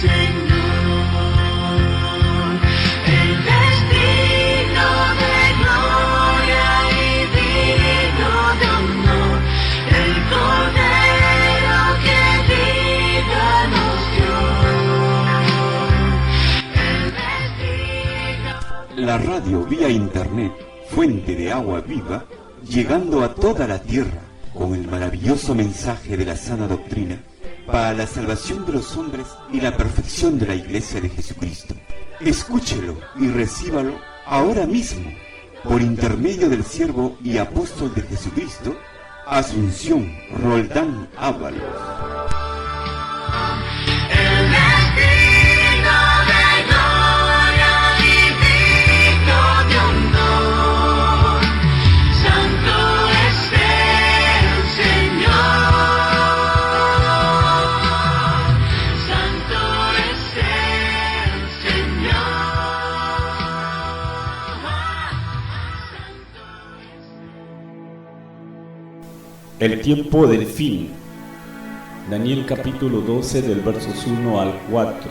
La radio vía internet, fuente de agua viva, llegando a toda la tierra con el maravilloso mensaje de la sana doctrina para la salvación de los hombres y la perfección de la Iglesia de Jesucristo. Escúchelo y recíbalo ahora mismo por intermedio del siervo y apóstol de Jesucristo, Asunción Roldán Ábalos. El tiempo del fin. Daniel capítulo 12 del versos 1 al 4.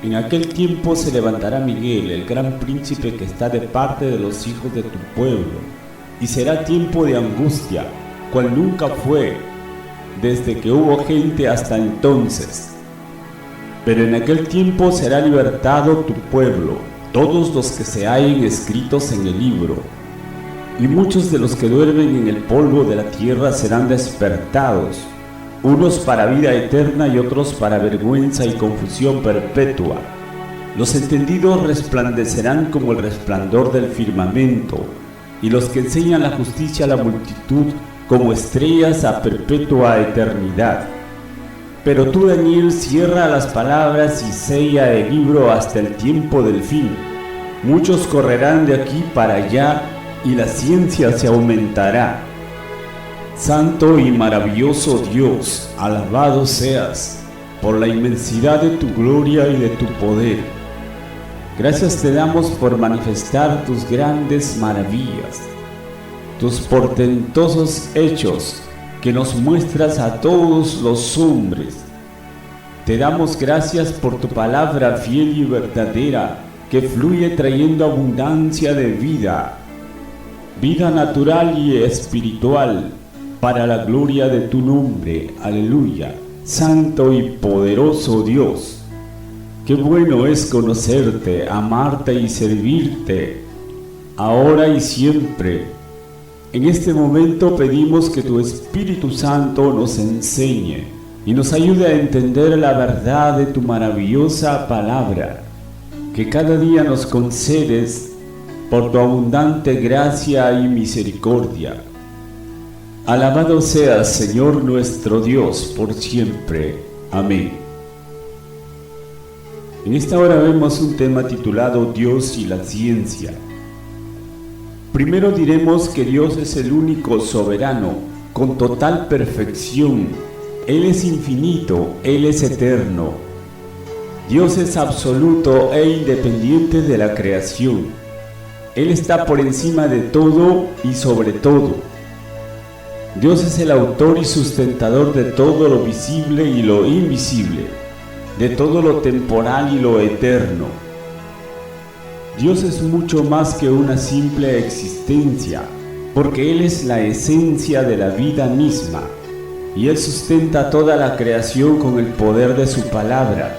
En aquel tiempo se levantará Miguel, el gran príncipe que está de parte de los hijos de tu pueblo, y será tiempo de angustia, cual nunca fue, desde que hubo gente hasta entonces. Pero en aquel tiempo será libertado tu pueblo, todos los que se hallen escritos en el libro. Y muchos de los que duermen en el polvo de la tierra serán despertados, unos para vida eterna y otros para vergüenza y confusión perpetua. Los entendidos resplandecerán como el resplandor del firmamento, y los que enseñan la justicia a la multitud como estrellas a perpetua eternidad. Pero tú, Daniel, cierra las palabras y sella el libro hasta el tiempo del fin. Muchos correrán de aquí para allá, y la ciencia se aumentará. Santo y maravilloso Dios, alabado seas por la inmensidad de tu gloria y de tu poder. Gracias te damos por manifestar tus grandes maravillas, tus portentosos hechos que nos muestras a todos los hombres. Te damos gracias por tu palabra fiel y verdadera que fluye trayendo abundancia de vida natural y espiritual, para la gloria de tu nombre. Aleluya. Santo y poderoso Dios, qué bueno es conocerte, amarte y servirte, ahora y siempre. En este momento pedimos que tu Espíritu Santo nos enseñe y nos ayude a entender la verdad de tu maravillosa palabra, que cada día nos concedes por tu abundante gracia y misericordia. Alabado seas, Señor nuestro Dios, por siempre. Amén. En esta hora vemos un tema titulado Dios y la ciencia. Primero diremos que Dios es el único soberano, con total perfección. Él es infinito, Él es eterno. Dios es absoluto e independiente de la creación. Él está por encima de todo y sobre todo. Dios es el autor y sustentador de todo lo visible y lo invisible, de todo lo temporal y lo eterno. Dios es mucho más que una simple existencia, porque Él es la esencia de la vida misma, y Él sustenta toda la creación con el poder de su palabra.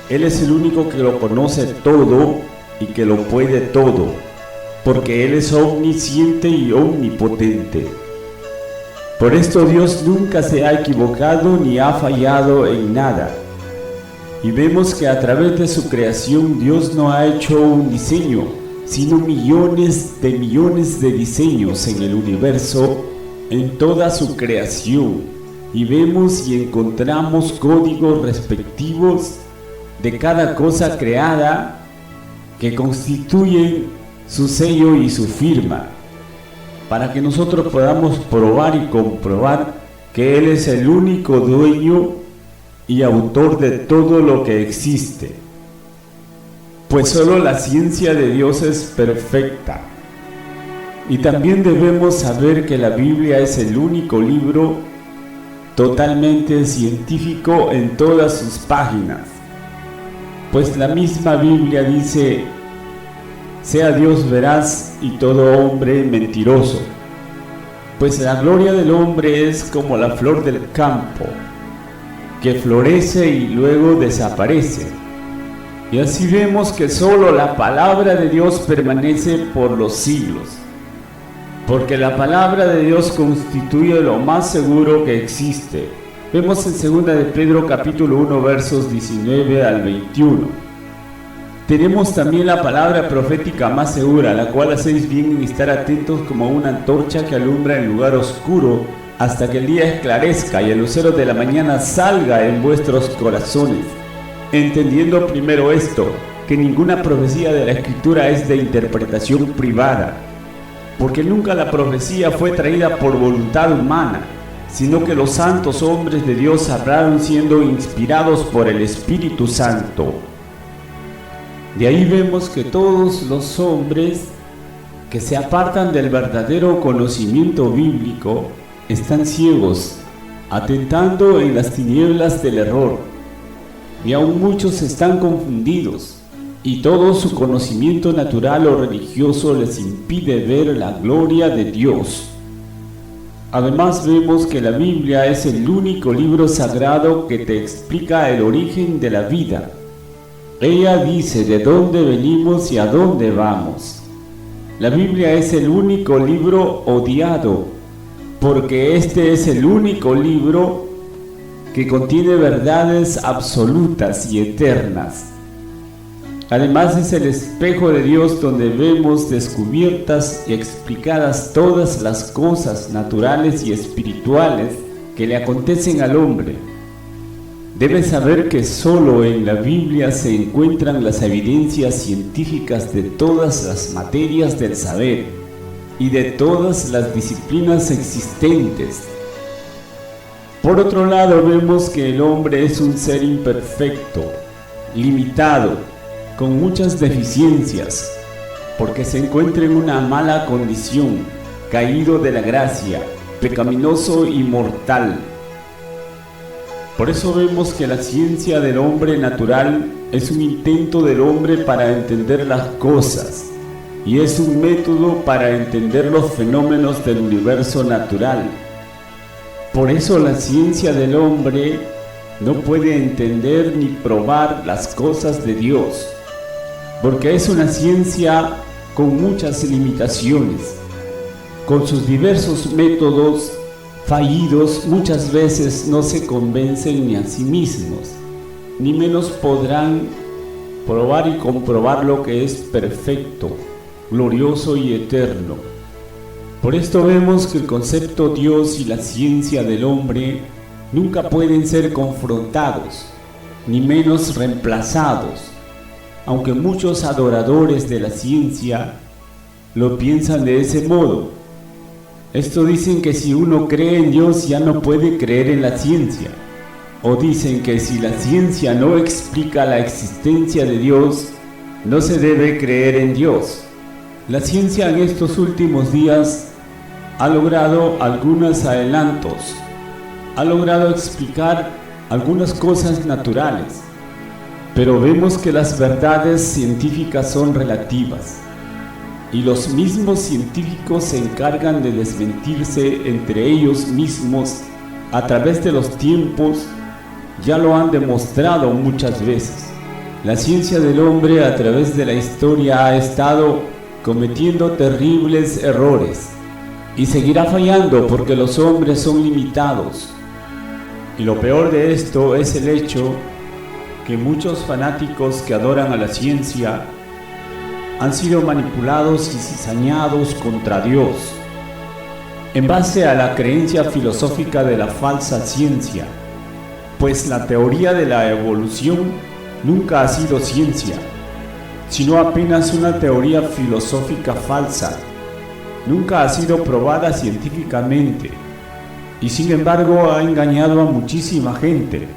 Él es el único que lo conoce todo y que lo puede todo, porque Él es omnisciente y omnipotente. Por esto Dios nunca se ha equivocado ni ha fallado en nada. Y vemos que a través de su creación Dios no ha hecho un diseño, sino millones de diseños en el universo, en toda su creación. Y vemos y encontramos códigos respectivos de cada cosa creada que constituyen su sello y su firma, para que nosotros podamos probar y comprobar que Él es el único dueño y autor de todo lo que existe. Pues solo la ciencia de Dios es perfecta. Y también debemos saber que la Biblia es el único libro totalmente científico en todas sus páginas. Pues la misma Biblia dice: sea Dios veraz y todo hombre mentiroso. Pues la gloria del hombre es como la flor del campo, que florece y luego desaparece. Y así vemos que solo la palabra de Dios permanece por los siglos, porque la palabra de Dios constituye lo más seguro que existe. Vemos en 2 de Pedro capítulo 1 versos 19 al 21. Tenemos también la palabra profética más segura, la cual hacéis bien en estar atentos como una antorcha que alumbra en lugar oscuro hasta que el día esclarezca y el lucero de la mañana salga en vuestros corazones. Entendiendo primero esto, que ninguna profecía de la Escritura es de interpretación privada, porque nunca la profecía fue traída por voluntad humana, sino que los santos hombres de Dios hablaron siendo inspirados por el Espíritu Santo. De ahí vemos que todos los hombres que se apartan del verdadero conocimiento bíblico están ciegos, atentando en las tinieblas del error, y aún muchos están confundidos, y todo su conocimiento natural o religioso les impide ver la gloria de Dios. Además vemos que la Biblia es el único libro sagrado que te explica el origen de la vida. Ella dice de dónde venimos y a dónde vamos. La Biblia es el único libro odiado, porque este es el único libro que contiene verdades absolutas y eternas. Además es el espejo de Dios donde vemos descubiertas y explicadas todas las cosas naturales y espirituales que le acontecen al hombre. Debes saber que solo en la Biblia se encuentran las evidencias científicas de todas las materias del saber y de todas las disciplinas existentes. Por otro lado, vemos que el hombre es un ser imperfecto, limitado, con muchas deficiencias, porque se encuentra en una mala condición, caído de la gracia, pecaminoso y mortal. Por eso vemos que la ciencia del hombre natural es un intento del hombre para entender las cosas, y es un método para entender los fenómenos del universo natural. Por eso la ciencia del hombre no puede entender ni probar las cosas de Dios, porque es una ciencia con muchas limitaciones. Con sus diversos métodos fallidos, muchas veces no se convencen ni a sí mismos, ni menos podrán probar y comprobar lo que es perfecto, glorioso y eterno. Por esto vemos que el concepto Dios y la ciencia del hombre nunca pueden ser confrontados, ni menos reemplazados, aunque muchos adoradores de la ciencia lo piensan de ese modo. Esto dicen que si uno cree en Dios ya no puede creer en la ciencia, o dicen que si la ciencia no explica la existencia de Dios, no se debe creer en Dios. La ciencia en estos últimos días ha logrado algunos adelantos, ha logrado explicar algunas cosas naturales, pero vemos que las verdades científicas son relativas. Y los mismos científicos se encargan de desmentirse entre ellos mismos a través de los tiempos, ya lo han demostrado muchas veces. La ciencia del hombre a través de la historia ha estado cometiendo terribles errores y seguirá fallando porque los hombres son limitados. Y lo peor de esto es el hecho que muchos fanáticos que adoran a la ciencia han sido manipulados y cizañados contra Dios, en base a la creencia filosófica de la falsa ciencia, pues la teoría de la evolución nunca ha sido ciencia, sino apenas una teoría filosófica falsa, nunca ha sido probada científicamente, y sin embargo ha engañado a muchísima gente.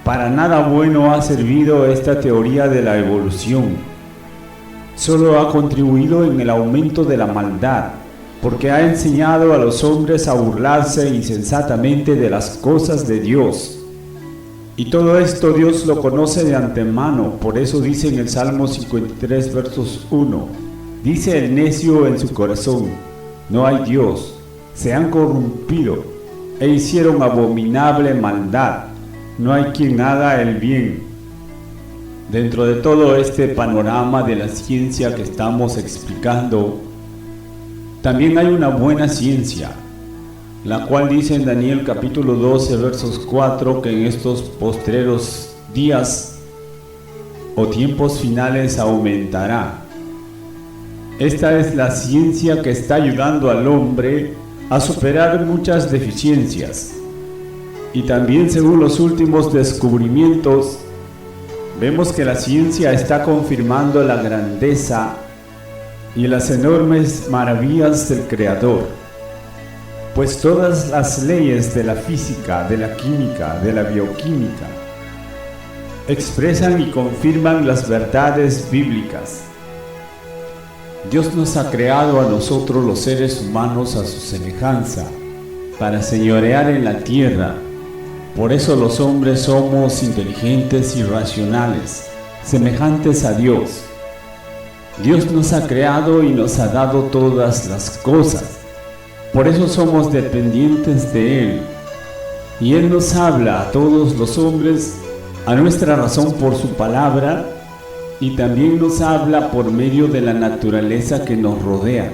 Para nada bueno ha servido esta teoría de la evolución. Solo ha contribuido en el aumento de la maldad, porque ha enseñado a los hombres a burlarse insensatamente de las cosas de Dios. Y todo esto Dios lo conoce de antemano, por eso dice en el Salmo 53, versos 1, dice el necio en su corazón, no hay Dios, se han corrompido e hicieron abominable maldad, no hay quien haga el bien. Dentro de todo este panorama de la ciencia que estamos explicando, también hay una buena ciencia, la cual dice en Daniel capítulo 12, versos 4, que en estos postreros días o tiempos finales aumentará. Esta es la ciencia que está ayudando al hombre a superar muchas deficiencias. Y también según los últimos descubrimientos, vemos que la ciencia está confirmando la grandeza y las enormes maravillas del Creador. Pues todas las leyes de la física, de la química, de la bioquímica, expresan y confirman las verdades bíblicas. Dios nos ha creado a nosotros los seres humanos a su semejanza, para señorear en la tierra. Por eso los hombres somos inteligentes y racionales, semejantes a Dios. Dios nos ha creado y nos ha dado todas las cosas. Por eso somos dependientes de Él. Y Él nos habla a todos los hombres, a nuestra razón por su palabra, y también nos habla por medio de la naturaleza que nos rodea.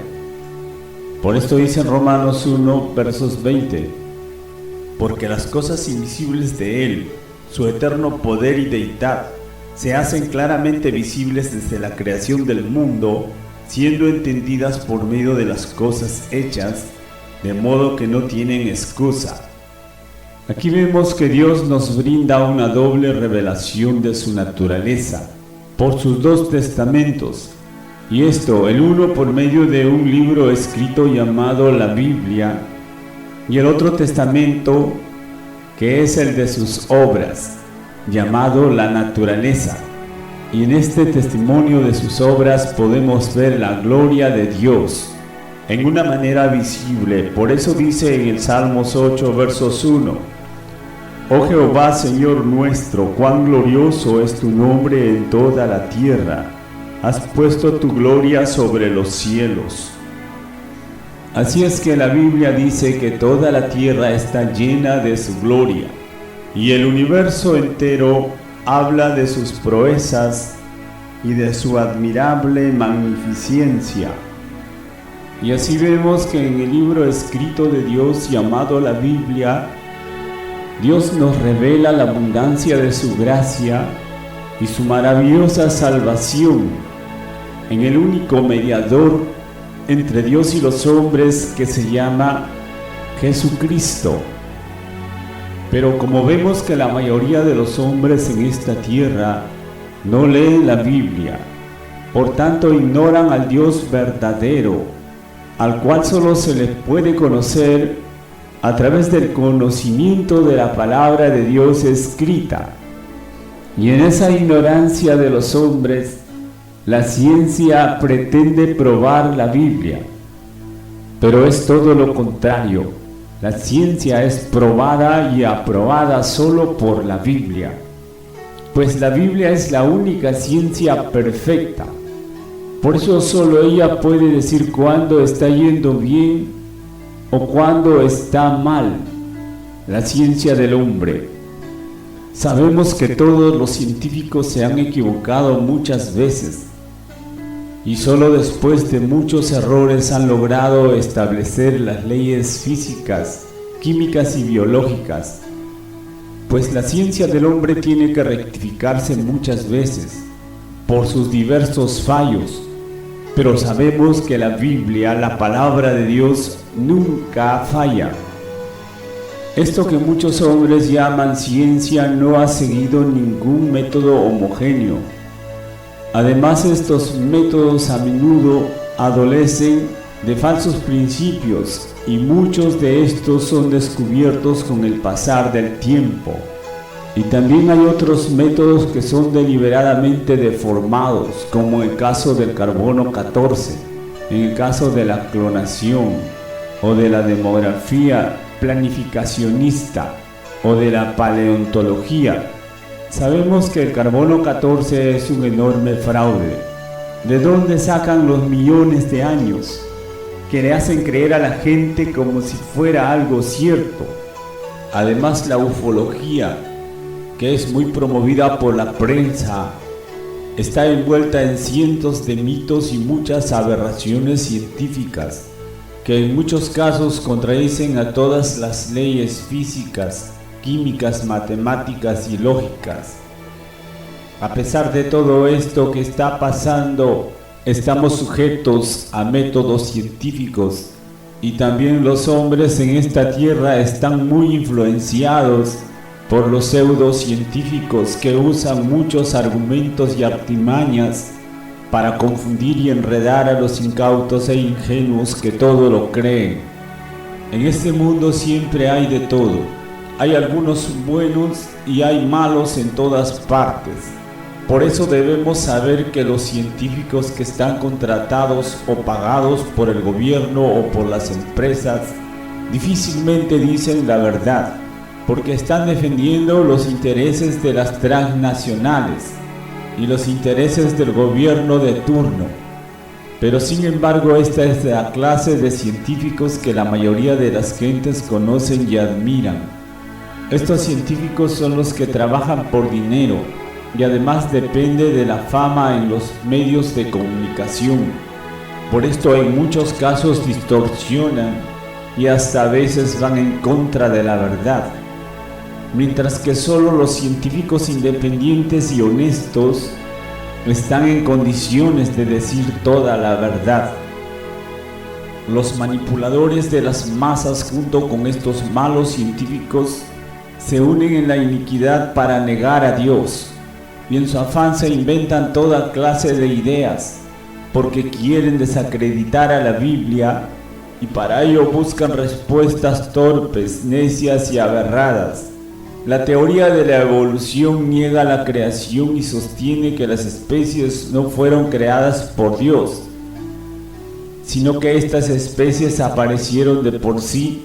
Por esto dice en Romanos 1, versos 20, porque las cosas invisibles de Él, su eterno poder y deidad, se hacen claramente visibles desde la creación del mundo, siendo entendidas por medio de las cosas hechas, de modo que no tienen excusa. Aquí vemos que Dios nos brinda una doble revelación de su naturaleza, por sus dos testamentos, y esto, el uno por medio de un libro escrito llamado la Biblia, y el otro testamento, que es el de sus obras, llamado la naturaleza. Y en este testimonio de sus obras podemos ver la gloria de Dios en una manera visible. Por eso dice en el Salmos 8, versos 1, oh Jehová, Señor nuestro, cuán glorioso es tu nombre en toda la tierra, has puesto tu gloria sobre los cielos. Así es que la Biblia dice que toda la tierra está llena de su gloria, y el universo entero habla de sus proezas y de su admirable magnificencia. Y así vemos que en el libro escrito de Dios llamado la Biblia, Dios nos revela la abundancia de su gracia y su maravillosa salvación en el único mediador entre Dios y los hombres, que se llama Jesucristo. Pero como vemos que la mayoría de los hombres en esta tierra no leen la Biblia, por tanto ignoran al Dios verdadero, al cual solo se le puede conocer a través del conocimiento de la palabra de Dios escrita. Y en esa ignorancia de los hombres, la ciencia pretende probar la Biblia, pero es todo lo contrario. La ciencia es probada y aprobada solo por la Biblia, pues la Biblia es la única ciencia perfecta. Por eso solo ella puede decir cuándo está yendo bien o cuándo está mal la ciencia del hombre. Sabemos que todos los científicos se han equivocado muchas veces, y solo después de muchos errores han logrado establecer las leyes físicas, químicas y biológicas, pues la ciencia del hombre tiene que rectificarse muchas veces por sus diversos fallos, pero sabemos que la Biblia, la palabra de Dios, nunca falla. Esto que muchos hombres llaman ciencia no ha seguido ningún método homogéneo. Además, estos métodos a menudo adolecen de falsos principios, y muchos de estos son descubiertos con el pasar del tiempo. Y también hay otros métodos que son deliberadamente deformados, como el caso del carbono 14, En el caso de la clonación o de la demografía planificacionista o de la paleontología, sabemos que el carbono 14 es un enorme fraude. ¿De dónde sacan los millones de años que le hacen creer a la gente como si fuera algo cierto? Además, la ufología, que es muy promovida por la prensa, está envuelta en cientos de mitos y muchas aberraciones científicas que en muchos casos contradicen a todas las leyes físicas, químicas, matemáticas y lógicas. A pesar de todo esto que está pasando, estamos sujetos a métodos científicos y también los hombres en esta tierra están muy influenciados por los pseudocientíficos que usan muchos argumentos y artimañas para confundir y enredar a los incautos e ingenuos que todo lo creen. En este mundo siempre hay de todo. Hay algunos buenos y hay malos en todas partes. Por eso debemos saber que los científicos que están contratados o pagados por el gobierno o por las empresas difícilmente dicen la verdad, porque están defendiendo los intereses de las transnacionales y los intereses del gobierno de turno. Pero sin embargo, esta es la clase de científicos que la mayoría de las gentes conocen y admiran. Estos científicos son los que trabajan por dinero y además depende de la fama en los medios de comunicación. Por esto en muchos casos distorsionan y hasta a veces van en contra de la verdad. Mientras que solo los científicos independientes y honestos están en condiciones de decir toda la verdad. Los manipuladores de las masas junto con estos malos científicos se unen en la iniquidad para negar a Dios y en su afán se inventan toda clase de ideas porque quieren desacreditar a la Biblia y para ello buscan respuestas torpes, necias y aberradas. La teoría de la evolución niega la creación y sostiene que las especies no fueron creadas por Dios, sino que estas especies aparecieron de por sí,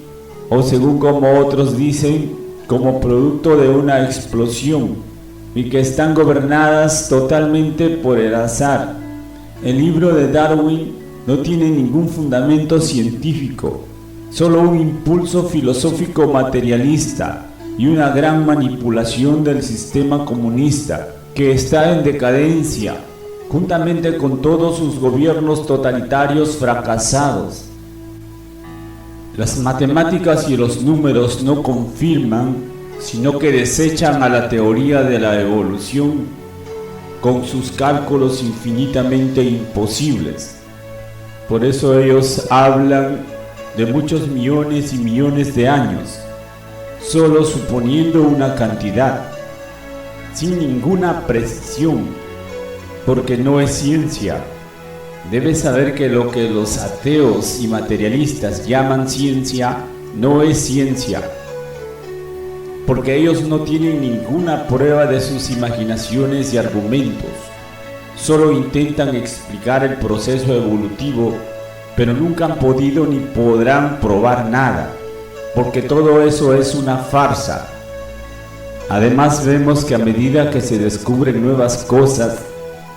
o según como otros dicen, como producto de una explosión, y que están gobernadas totalmente por el azar. El libro de Darwin no tiene ningún fundamento científico, solo un impulso filosófico materialista y una gran manipulación del sistema comunista que está en decadencia, juntamente con todos sus gobiernos totalitarios fracasados. Las matemáticas y los números no confirman, sino que desechan a la teoría de la evolución con sus cálculos infinitamente imposibles. Por eso ellos hablan de muchos millones y millones de años, solo suponiendo una cantidad, sin ninguna precisión, porque no es ciencia. Debes saber que lo que los ateos y materialistas llaman ciencia no es ciencia, porque ellos no tienen ninguna prueba de sus imaginaciones y argumentos. Solo intentan explicar el proceso evolutivo, pero nunca han podido ni podrán probar nada, porque todo eso es una farsa. Además vemos que a medida que se descubren nuevas cosas,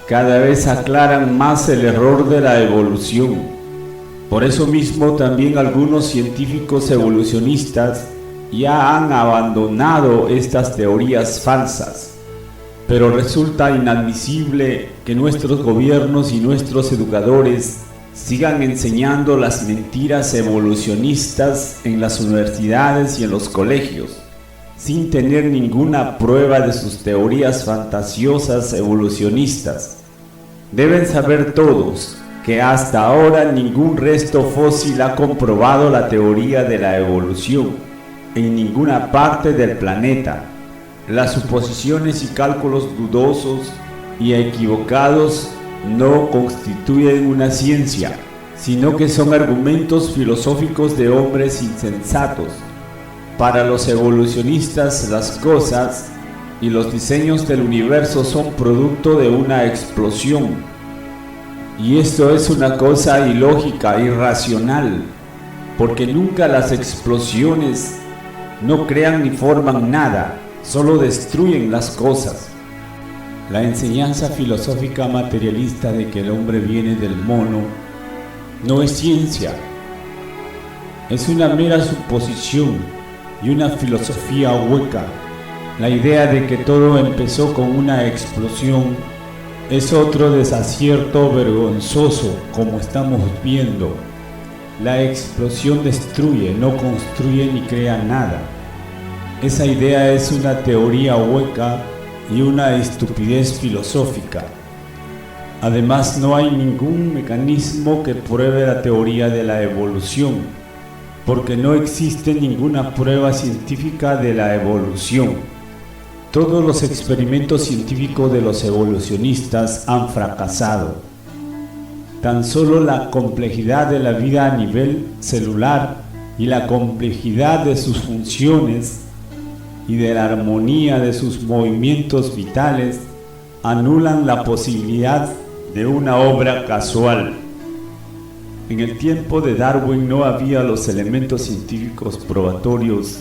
cada vez aclaran más el error de la evolución. Por eso mismo también algunos científicos evolucionistas ya han abandonado estas teorías falsas. Pero resulta inadmisible que nuestros gobiernos y nuestros educadores sigan enseñando las mentiras evolucionistas en las universidades y en los colegios, sin tener ninguna prueba de sus teorías fantasiosas evolucionistas. Deben saber todos que hasta ahora ningún resto fósil ha comprobado la teoría de la evolución en ninguna parte del planeta. Las suposiciones y cálculos dudosos y equivocados no constituyen una ciencia, sino que son argumentos filosóficos de hombres insensatos. Para los evolucionistas, las cosas y los diseños del universo son producto de una explosión. Y esto es una cosa ilógica, irracional, porque nunca las explosiones no crean ni forman nada, solo destruyen las cosas. La enseñanza filosófica materialista de que el hombre viene del mono no es ciencia, es una mera suposición y una filosofía hueca. La idea de que todo empezó con una explosión es otro desacierto vergonzoso, como estamos viendo. La explosión destruye, no construye ni crea nada. Esa idea es una teoría hueca y una estupidez filosófica. Además, no hay ningún mecanismo que pruebe la teoría de la evolución, porque no existe ninguna prueba científica de la evolución. Todos los experimentos científicos de los evolucionistas han fracasado. Tan solo la complejidad de la vida a nivel celular y la complejidad de sus funciones y de la armonía de sus movimientos vitales anulan la posibilidad de una obra casual. En el tiempo de Darwin no había los elementos científicos probatorios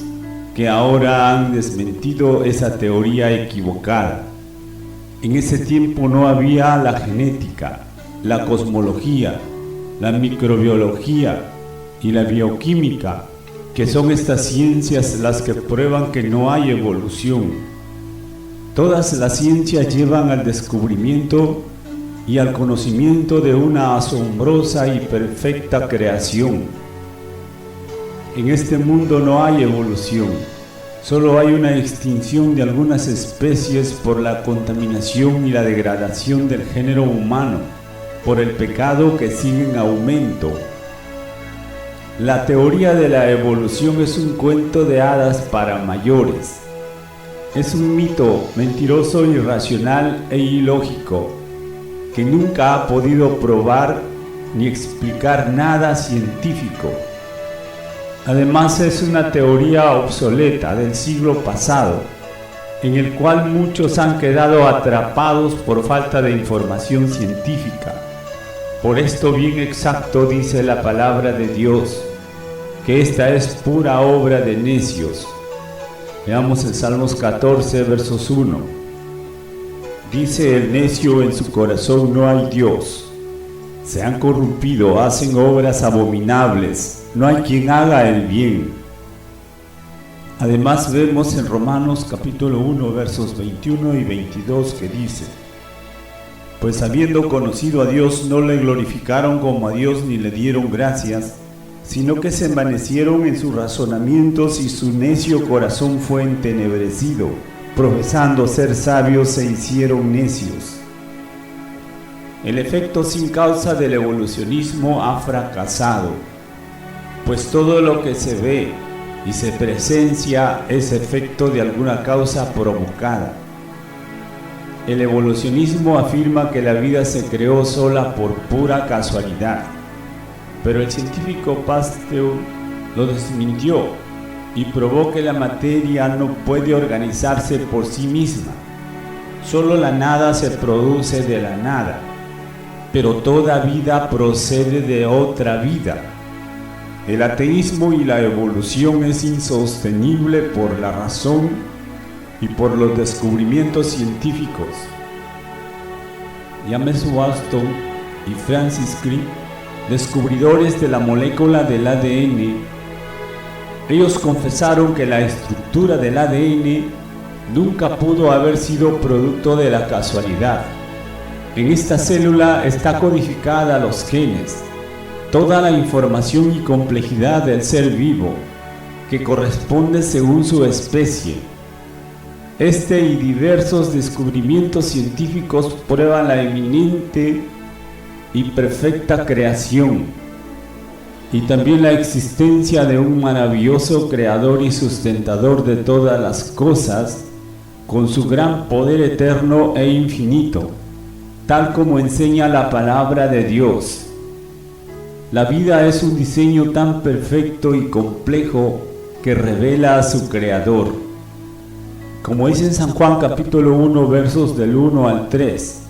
que ahora han desmentido esa teoría equivocada. En ese tiempo no había la genética, la cosmología, la microbiología y la bioquímica, que son estas ciencias las que prueban que no hay evolución. Todas las ciencias llevan al descubrimiento y al conocimiento de una asombrosa y perfecta creación. En este mundo no hay evolución, solo hay una extinción de algunas especies por la contaminación y la degradación del género humano, por el pecado que sigue en aumento. La teoría de la evolución es un cuento de hadas para mayores. Es un mito mentiroso, irracional e ilógico, que nunca ha podido probar ni explicar nada científico. Además, es una teoría obsoleta del siglo pasado, en el cual muchos han quedado atrapados por falta de información científica. Por esto bien exacto dice la palabra de Dios, que esta es pura obra de necios. Veamos el Salmos 14, versos 1. Dice el necio en su corazón: no hay Dios. Se han corrompido, hacen obras abominables, no hay quien haga el bien. Además vemos en Romanos capítulo 1, versos 21 y 22 que dice: pues habiendo conocido a Dios, no le glorificaron como a Dios ni le dieron gracias, sino que se envanecieron en sus razonamientos y su necio corazón fue entenebrecido. Profesando ser sabios, se hicieron necios. El efecto sin causa del evolucionismo ha fracasado, pues todo lo que se ve y se presencia es efecto de alguna causa provocada. El evolucionismo afirma que la vida se creó sola por pura casualidad, pero el científico Pasteur lo desmintió y probó que la materia no puede organizarse por sí misma. Solo la nada se produce de la nada, pero toda vida procede de otra vida. El ateísmo y la evolución es insostenible por la razón y por los descubrimientos científicos. James Watson y Francis Crick, descubridores de la molécula del ADN, ellos confesaron que la estructura del ADN nunca pudo haber sido producto de la casualidad. En esta célula está codificada los genes, toda la información y complejidad del ser vivo, que corresponde según su especie. Este y diversos descubrimientos científicos prueban la eminente y perfecta creación, y también la existencia de un maravilloso creador y sustentador de todas las cosas, con su gran poder eterno e infinito, tal como enseña la palabra de Dios. La vida es un diseño tan perfecto y complejo que revela a su creador. Como dice en San Juan capítulo 1, versos del 1 al 3,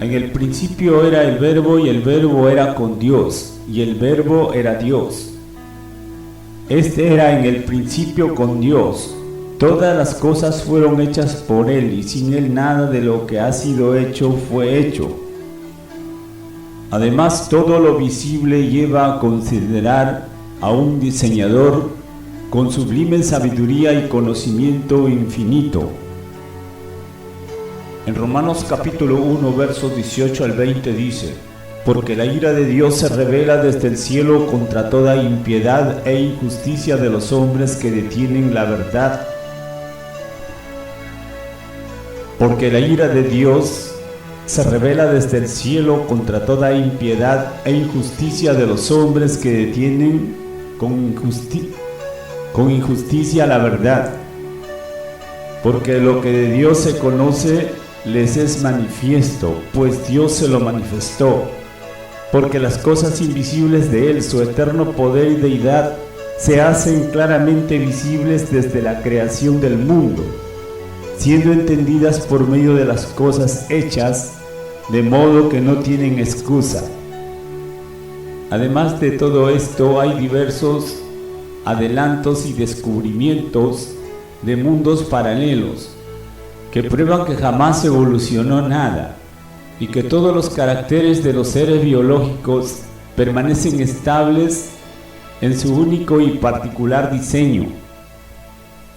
En el principio era el Verbo, y el Verbo era con Dios, y el Verbo era Dios. Este era en el principio con Dios. Todas las cosas fueron hechas por Él, y sin Él nada de lo que ha sido hecho fue hecho. Además, todo lo visible lleva a considerar a un diseñador con sublime sabiduría y conocimiento infinito. En Romanos capítulo 1, versos 18 al 20 dice: porque la ira de Dios se revela desde el cielo contra toda impiedad e injusticia de los hombres que detienen la verdad. Porque la ira de Dios se revela desde el cielo contra toda impiedad e injusticia de los hombres que detienen con injusticia la verdad. Porque lo que de Dios se conoce les es manifiesto, pues Dios se lo manifestó. Porque las cosas invisibles de Él, su eterno poder y deidad, se hacen claramente visibles desde la creación del mundo, siendo entendidas por medio de las cosas hechas, de modo que no tienen excusa. Además de todo esto, hay diversos adelantos y descubrimientos de mundos paralelos que prueban que jamás evolucionó nada y que todos los caracteres de los seres biológicos permanecen estables en su único y particular diseño.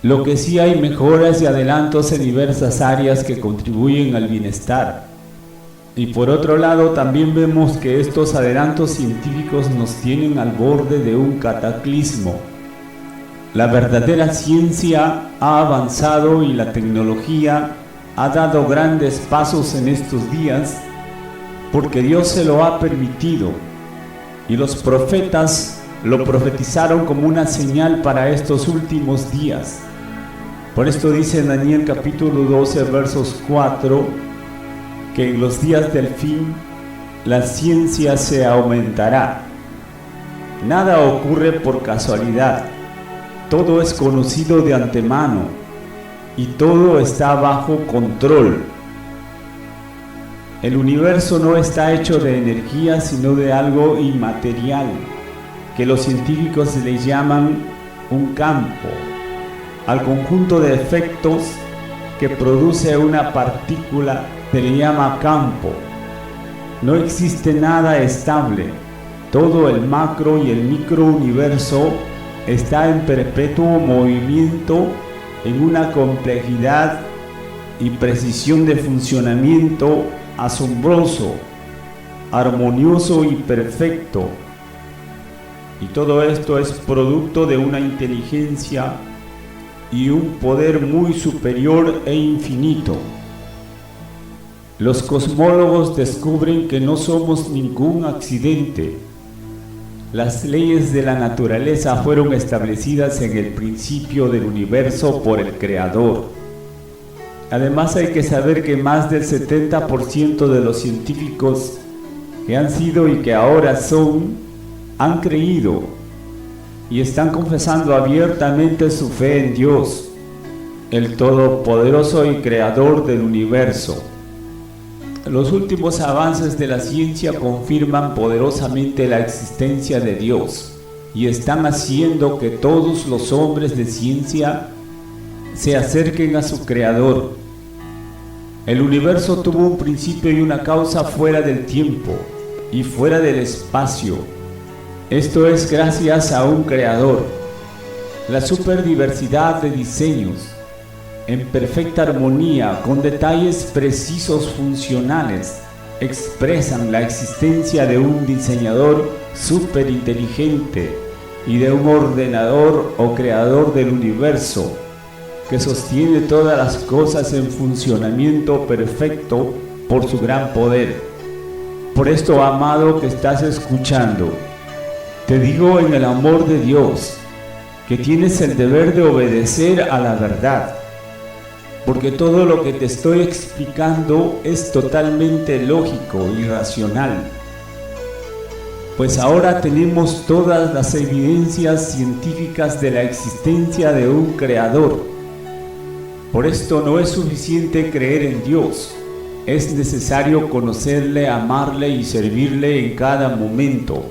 Lo que sí hay mejoras y adelantos en diversas áreas que contribuyen al bienestar. Y por otro lado, también vemos que estos adelantos científicos nos tienen al borde de un cataclismo. La verdadera ciencia ha avanzado y la tecnología ha dado grandes pasos en estos días porque Dios se lo ha permitido, y los profetas lo profetizaron como una señal para estos últimos días. Por esto dice en Daniel capítulo 12 versos 4 que en los días del fin la ciencia se aumentará. Nada ocurre por casualidad, todo es conocido de antemano y todo está bajo control. El universo no está hecho de energía, sino de algo inmaterial, que los científicos le llaman un campo, al conjunto de efectos que produce una partícula se le llama campo. No existe nada estable, todo el macro y el microuniverso está en perpetuo movimiento, en una complejidad y precisión de funcionamiento asombroso, armonioso y perfecto. Y todo esto es producto de una inteligencia y un poder muy superior e infinito. Los cosmólogos descubren que no somos ningún accidente. Las leyes de la naturaleza fueron establecidas en el principio del universo por el Creador. Además, hay que saber que más del 70% de los científicos que han sido y que ahora son, han creído y están confesando abiertamente su fe en Dios, el Todopoderoso y Creador del universo. Los últimos avances de la ciencia confirman poderosamente la existencia de Dios y están haciendo que todos los hombres de ciencia se acerquen a su Creador. El universo tuvo un principio y una causa fuera del tiempo y fuera del espacio. Esto es gracias a un Creador. La superdiversidad de diseños, en perfecta armonía, con detalles precisos funcionales, expresan la existencia de un diseñador superinteligente y de un ordenador o creador del universo que sostiene todas las cosas en funcionamiento perfecto por su gran poder. Por esto, amado que estás escuchando, te digo en el amor de Dios que tienes el deber de obedecer a la verdad, porque todo lo que te estoy explicando es totalmente lógico y racional. Pues ahora tenemos todas las evidencias científicas de la existencia de un Creador. Por esto no es suficiente creer en Dios, es necesario conocerle, amarle y servirle en cada momento.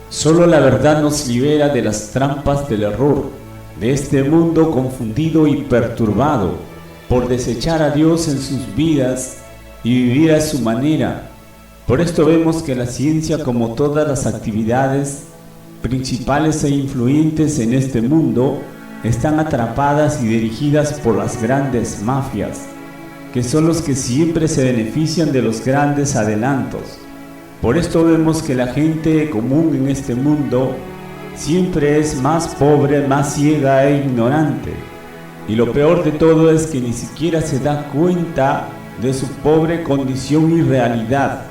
Solo la verdad nos libera de las trampas del error, de este mundo confundido y perturbado por desechar a Dios en sus vidas y vivir a su manera. Por esto vemos que la ciencia, como todas las actividades principales e influyentes en este mundo, están atrapadas y dirigidas por las grandes mafias, que son los que siempre se benefician de los grandes adelantos. Por esto vemos que la gente común en este mundo siempre es más pobre, más ciega e ignorante. Y lo peor de todo es que ni siquiera se da cuenta de su pobre condición y realidad.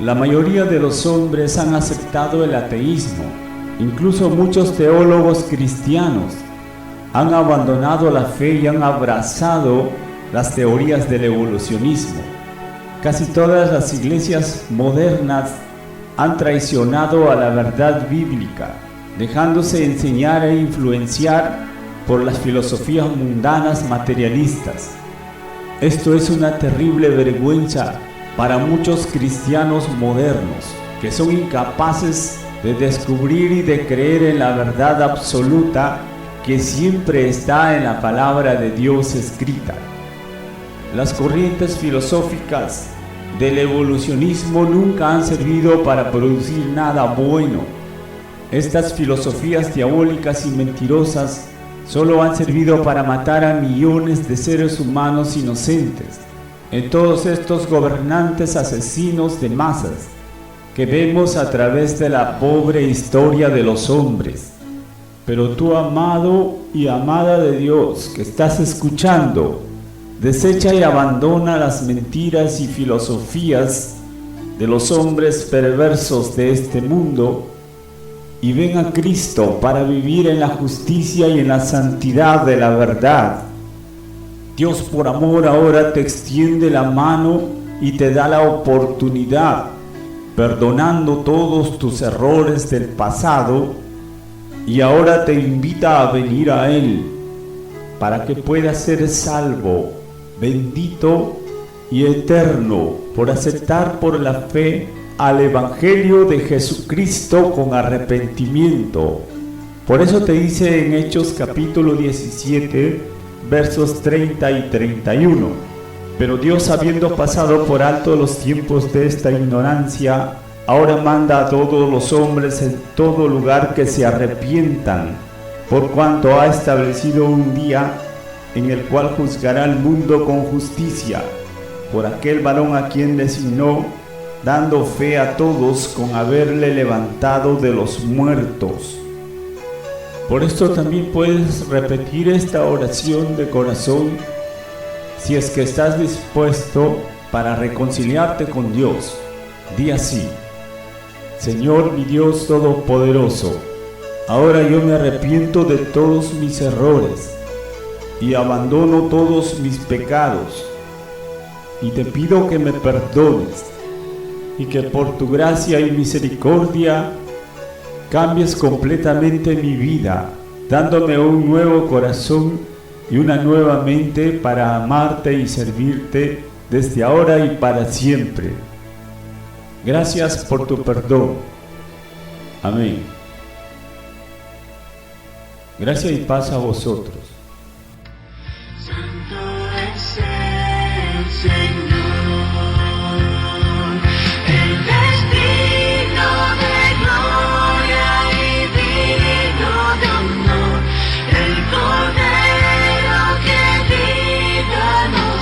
La mayoría de los hombres han aceptado el ateísmo. Incluso muchos teólogos cristianos han abandonado la fe y han abrazado las teorías del evolucionismo. Casi todas las iglesias modernas han traicionado a la verdad bíblica, dejándose enseñar e influenciar por las filosofías mundanas materialistas. Esto es una terrible vergüenza para muchos cristianos modernos, que son incapaces de descubrir y de creer en la verdad absoluta que siempre está en la palabra de Dios escrita. Las corrientes filosóficas del evolucionismo nunca han servido para producir nada bueno. Estas filosofías diabólicas y mentirosas solo han servido para matar a millones de seres humanos inocentes, en todos estos gobernantes asesinos de masas que vemos a través de la pobre historia de los hombres. Pero tú, amado y amada de Dios, que estás escuchando, desecha y abandona las mentiras y filosofías de los hombres perversos de este mundo y ven a Cristo para vivir en la justicia y en la santidad de la verdad. Dios, por amor, ahora te extiende la mano y te da la oportunidad, perdonando todos tus errores del pasado, y ahora te invita a venir a Él para que puedas ser salvo, bendito y eterno por aceptar por la fe al Evangelio de Jesucristo con arrepentimiento. Por eso te dice en Hechos capítulo 17, versos 30 y 31. Pero Dios, habiendo pasado por alto los tiempos de esta ignorancia, ahora manda a todos los hombres en todo lugar que se arrepientan, por cuanto ha establecido un día en el cual juzgará al mundo con justicia, por aquel varón a quien designó, dando fe a todos con haberle levantado de los muertos. Por esto también puedes repetir esta oración de corazón si es que estás dispuesto para reconciliarte con Dios. Di así: Señor mi Dios Todopoderoso, ahora yo me arrepiento de todos mis errores y abandono todos mis pecados, y te pido que me perdones y que por tu gracia y misericordia cambies completamente mi vida, dándome un nuevo corazón y una nueva mente para amarte y servirte desde ahora y para siempre. Gracias por tu perdón. Amén. Gracia y paz a vosotros. Santo es el Señor, el destino de gloria y digno de honor, el Cordero que vida nos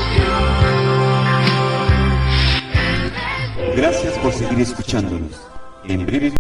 dio. Gracias por seguir escuchándonos. En breve